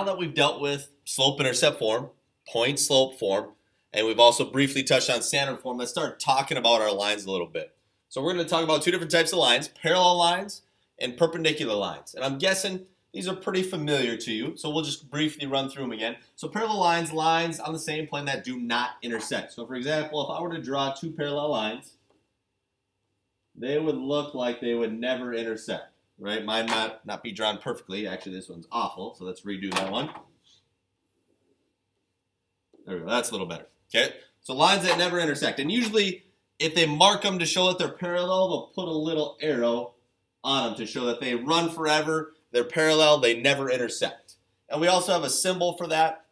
now that we've dealt with slope-intercept form, point-slope form, and we've also briefly touched on standard form, let's start talking about our lines a little bit. So we're going to talk about two different types of lines, parallel lines and perpendicular lines. And I'm guessing these are pretty familiar to you, so we'll just briefly run through them again. So parallel lines, lines on the same plane that do not intersect. So for example, if I were to draw two parallel lines, they would look like they would never intersect, right? Mine might not be drawn perfectly. Actually, this one's awful, so let's redo that one. There we go, that's a little better. Okay, so lines that never intersect. And usually, if they mark them to show that they're parallel, they'll put a little arrow on them to show that they run forever, they're parallel, they never intersect. And we also have a symbol for that.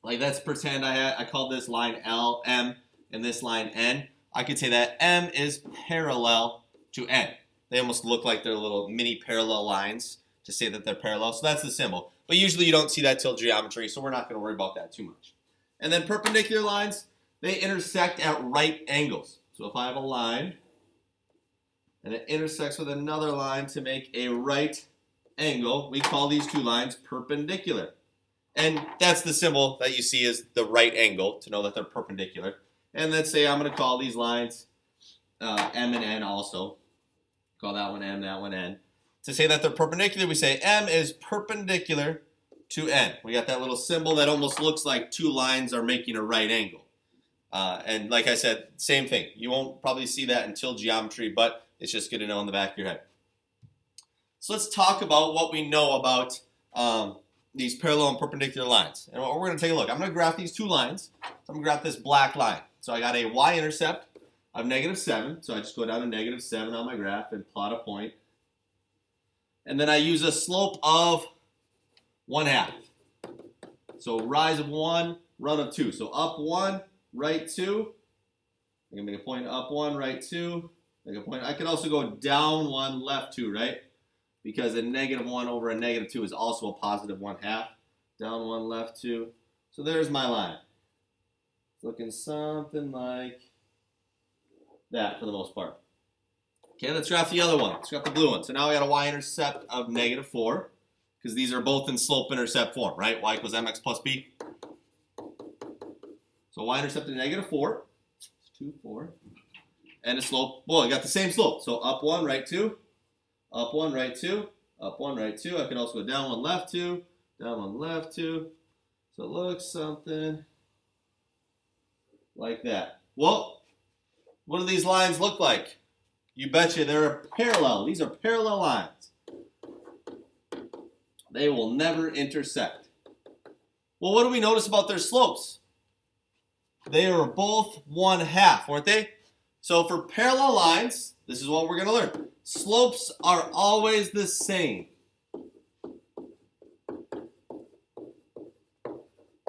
Like let's pretend I call this line L, M, and this line N. I could say that M is parallel to N. They almost look like they're little mini parallel lines to say that they're parallel. So that's the symbol. But usually you don't see that till geometry, so we're not going to worry about that too much. And then perpendicular lines, they intersect at right angles. So if I have a line and it intersects with another line to make a right angle, we call these two lines perpendicular. And that's the symbol that you see is the right angle to know that they're perpendicular. And let's say I'm going to call these lines M and N also. Call that one M, that one N. To say that they're perpendicular, we say M is perpendicular to N. We got that little symbol that almost looks like two lines are making a right angle. And like I said, same thing. You won't probably see that until geometry, but it's just good to know in the back of your head. So let's talk about what we know about these parallel and perpendicular lines. And we're going to take a look. I'm going to graph these two lines. So I'm going to graph this black line. So I got a y-intercept of -7. So I just go down to -7 on my graph and plot a point. And then I use a slope of 1/2. So rise of 1, run of 2. So up 1, right 2. I can make a point up 1, right 2. Make a point. I can also go down 1, left 2, right? Because a -1 over a -2 is also a positive 1/2. Down 1, left 2. So there's my line. It's looking something like that for the most part. Okay, let's graph the other one. Let's graph the blue one. So now we got a y-intercept of -4. Because these are both in slope-intercept form, right? Y equals mx plus b. So y-intercept of -4. It's 2, 4. And a slope, well, I got the same slope. So up 1, right 2. Up 1, right 2. Up 1, right 2. I can also go down 1, left 2. Down 1, left 2. So it looks something like that. Well, what do these lines look like? You betcha they're parallel. These are parallel lines. They will never intersect. Well, what do we notice about their slopes? They are both 1/2, weren't they? So for parallel lines, this is what we're going to learn. Slopes are always the same.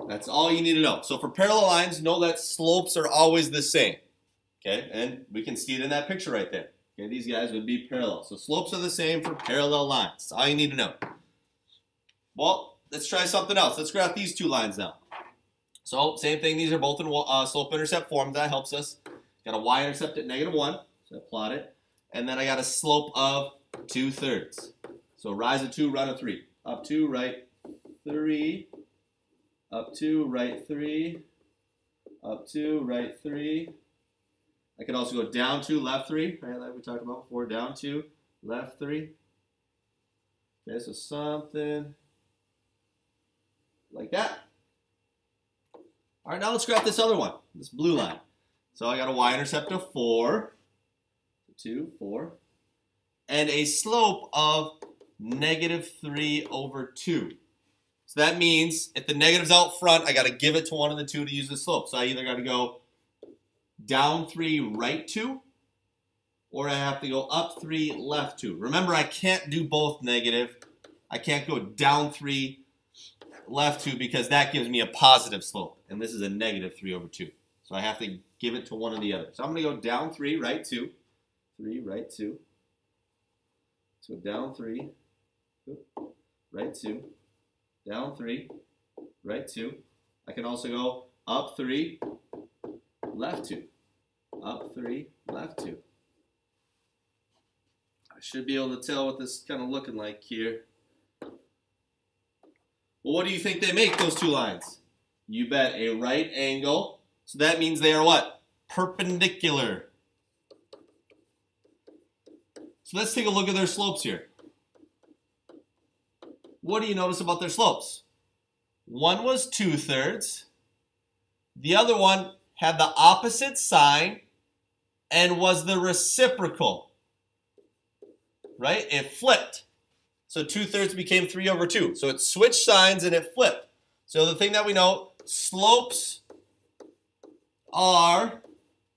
That's all you need to know. So for parallel lines, know that slopes are always the same. Okay, and we can see it in that picture right there. Okay, these guys would be parallel. So slopes are the same for parallel lines. That's all you need to know. Well, let's try something else. Let's graph these two lines now. So same thing. These are both in slope-intercept form. That helps us. Got a y-intercept at -1. So I plot it. And then I got a slope of 2/3. So rise of 2, run of 3. Up 2, right 3. Up 2, right 3. Up 2, right 3. I could also go down 2, left 3. Right, like we talked about before. Down 2, left 3. Okay, so something like that. All right, now let's graph this other one, this blue line. So I got a y-intercept of 4, 2, 4, and a slope of -3/2. So that means if the negative's out front, I got to give it to one of the two to use the slope. So I either got to go down 3, right 2, or I have to go up 3, left 2. Remember, I can't do both negative. I can't go down 3, left 2, because that gives me a positive slope. And this is a -3/2. So I have to give it to one or the other. So I'm going to go down 3, right 2. 3, right 2. So down 3, right 2. Down 3, right 2. I can also go up 3, left 2. Up 3, left 2. I should be able to tell what this is kind of looking like here. Well, what do you think they make, those two lines? You bet, a right angle. So that means they are what? Perpendicular. So let's take a look at their slopes here. What do you notice about their slopes? One was 2/3. The other one had the opposite sign and was the reciprocal. Right? It flipped. So 2/3 became 3/2. So it switched signs and it flipped. So the thing that we know, slopes are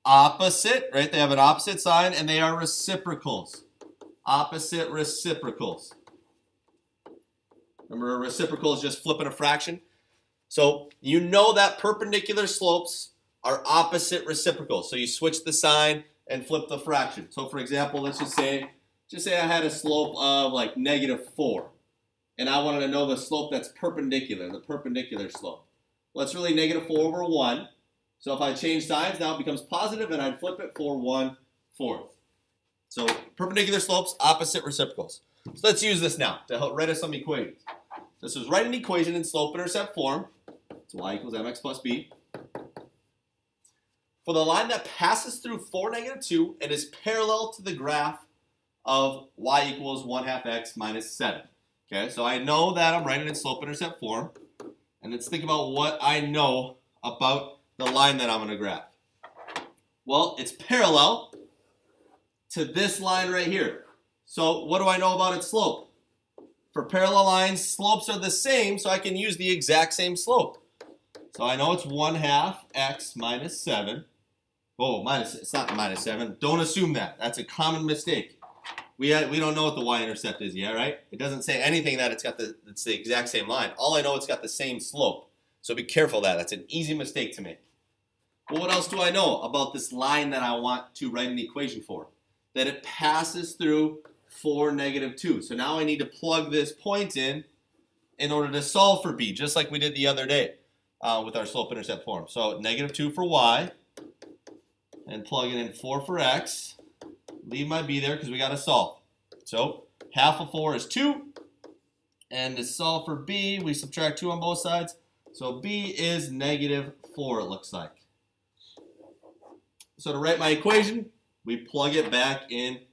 opposite, right? They have an opposite sign and they are reciprocals. Opposite reciprocals. Remember, a reciprocal is just flipping a fraction. So you know that perpendicular slopes are opposite reciprocals. So you switch the sign and flip the fraction. So for example, let's just say I had a slope of like -4. And I wanted to know the slope that's perpendicular, the perpendicular slope. Well, it's really -4/1. So if I change signs, now it becomes positive, and I'd flip it for 1/4. So perpendicular slopes, opposite reciprocals. So let's use this now to help write us some equations. This is write an equation in slope-intercept form. So y equals mx plus b. For the line that passes through 4, -2 and is parallel to the graph of y equals 1/2 x minus 7. Okay, so I know that I'm writing in slope-intercept form. And let's think about what I know about the line that I'm going to graph. Well, it's parallel to this line right here. So what do I know about its slope? For parallel lines, slopes are the same, so I can use the exact same slope. So I know it's 1/2 x minus 7. Oh, it's not minus 7. Don't assume that. That's a common mistake. We don't know what the y-intercept is yet, right? It doesn't say anything that it's the exact same line. All I know, it's got the same slope. So be careful of that. That's an easy mistake to make. But what else do I know about this line that I want to write an equation for? That it passes through 4, -2. So now I need to plug this point in order to solve for b, just like we did the other day with our slope-intercept form. So -2 for y, and plugging in 4 for x. Leave my b there because we got to solve. So half of 4 is 2. And to solve for b, we subtract 2 on both sides. So b is -4, it looks like. So to write my equation, we plug it back in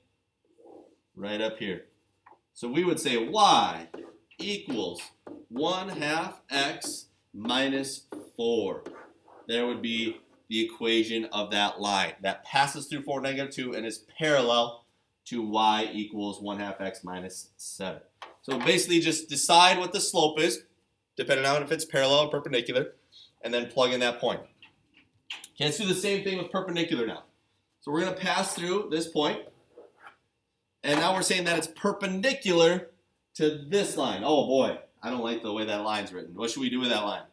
right up here. So we would say y equals 1/2 x minus 4. There would be the equation of that line that passes through 4, -2 and is parallel to y equals 1/2 x minus 7. So basically just decide what the slope is, depending on if it's parallel or perpendicular, and then plug in that point. Okay, let's do the same thing with perpendicular now. So we're going to pass through this point, and now we're saying that it's perpendicular to this line. Oh boy, I don't like the way that line's written. What should we do with that line?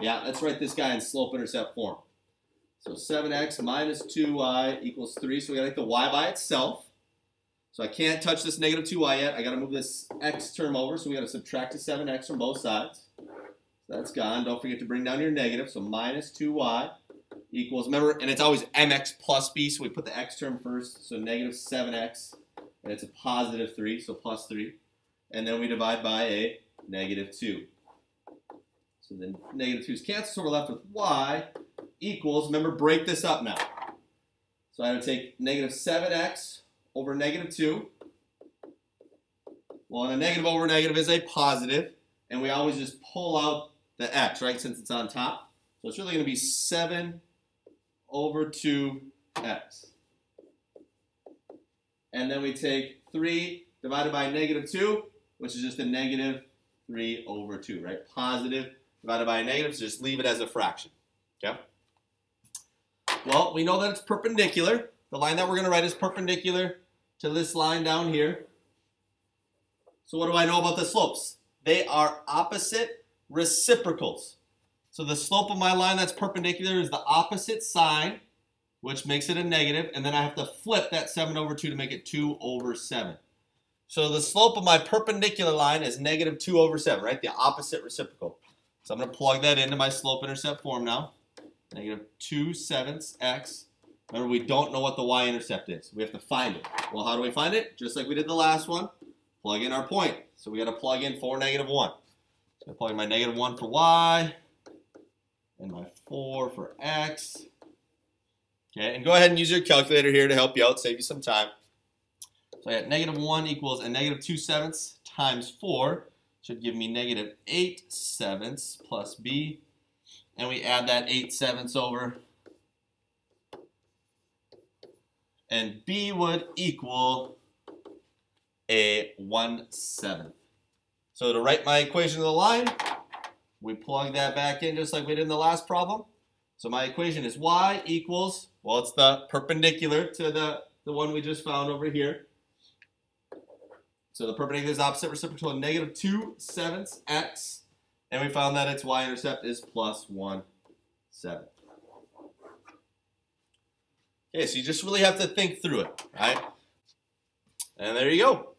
Yeah, let's write this guy in slope-intercept form. So 7x minus 2y equals 3. So we got to get the y by itself. So I can't touch this -2y yet. I got to move this x term over. So we got to subtract the 7x from both sides. So that's gone. Don't forget to bring down your negative. So minus 2y equals, remember, and it's always mx plus b. So we put the x term first. So -7x. And it's a positive 3. So plus 3. And then we divide by a -2. So then -2's cancel. So we're left with y equals, remember, break this up now. So I would take -7x over -2. Well, and a negative over negative is a positive, and we always just pull out the x, right, since it's on top. So it's really going to be 7 over 2x. And then we take 3 divided by -2, which is just a -3 over 2, right? Positive divided by a negative, so just leave it as a fraction, okay? Well, we know that it's perpendicular. The line that we're going to write is perpendicular to this line down here. So what do I know about the slopes? They are opposite reciprocals. So the slope of my line that's perpendicular is the opposite sign, which makes it a negative, and then I have to flip that 7 over 2 to make it 2 over 7. So the slope of my perpendicular line is -2 over 7, right? The opposite reciprocal. So I'm going to plug that into my slope-intercept form now. -2/7 x. Remember, we don't know what the y-intercept is. We have to find it. Well, how do we find it? Just like we did the last one, plug in our point. So we got to plug in 4, -1. So I plug in my -1 for y and my 4 for x. Okay, and go ahead and use your calculator here to help you out, save you some time. So I got -1 equals a -2/7 times 4 should give me -8/7 plus b. And we add that 8/7 over. And b would equal a 1/7. So to write my equation of the line, we plug that back in just like we did in the last problem. So my equation is y equals, well, it's the perpendicular to the one we just found over here. So the perpendicular is opposite reciprocal of -2/7 x. And we found that its y-intercept is plus 1/7. Okay, so you just really have to think through it, right? And there you go.